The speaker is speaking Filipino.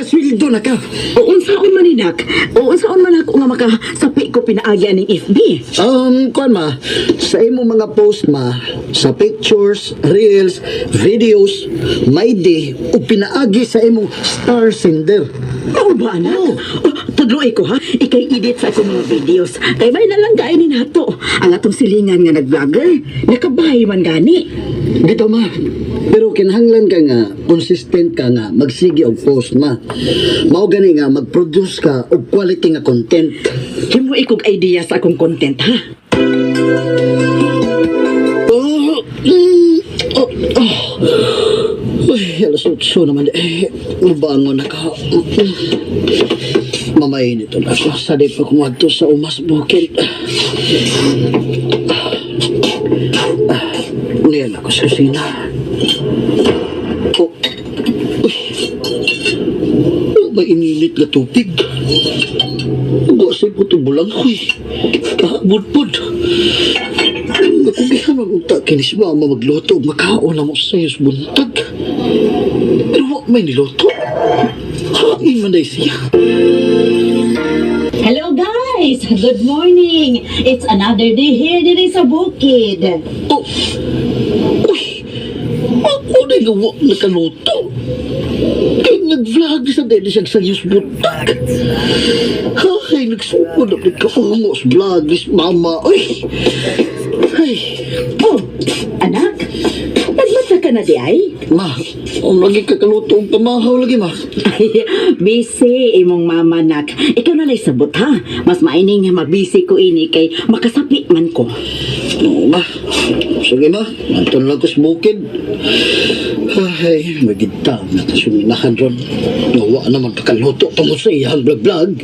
Nakaswildo na ka. Unsaon man inak? Unsaon man ako nga makasapi ko pinaagya ning FB? Kuan ma, sa imo mga post ma, sa pictures, reels, videos, may di, o pinaagi sa imong star sender. Mao ba anak? Tudloy ko ha, ikay edit sa akong mga videos. Kay may nalanggaay ni nato. Ang atong silingan nga nag-vlogger, nakabahay man gani. Dito ma, pero kinahanglan ka nga, consistent ka nga, magsige og post ma. Mao gani nga, mag-produce ka og quality nga content. Himo ikog idea sa akong content ha. Uy, alas 8 naman. Mabangon na ka. Mamayin ito na ako. Sadip ako madto sa umas bukid. Niyan ako sa kusina. Oh. Uy. May inilit na tubig. Buwasay po ito bulang ko eh. Kahabod-pod. Nakugihan ang utak kinis mama magluto. Makaon na mo sa iyo buntag. Pero wak may niluto. Hain man day siya. Hello guys! Good morning! It's another day here din sa bukid. Oh. Uy. Ako na nga wak nakaluto. Kaya nag-vlog sa dede siya sa iyo buntag. Ay, nagsukod na nagkaungos vlog this mama. Uy. Ay. Oh, anak, nagmata ka na di ay? Ma, lagi kakaluto ang pamahaw lagi ma. Ay, busy imong mama nak. Ikaw na lay sabot ha. Mas maining mabisi ko ini kay makasapi man ko. Oo ma. Sige ma, nantun lang ko sa bukid. Ay, magintang na kasuminahan ron. Nawa naman kakaluto pa mo sa iyang vlog-vlog.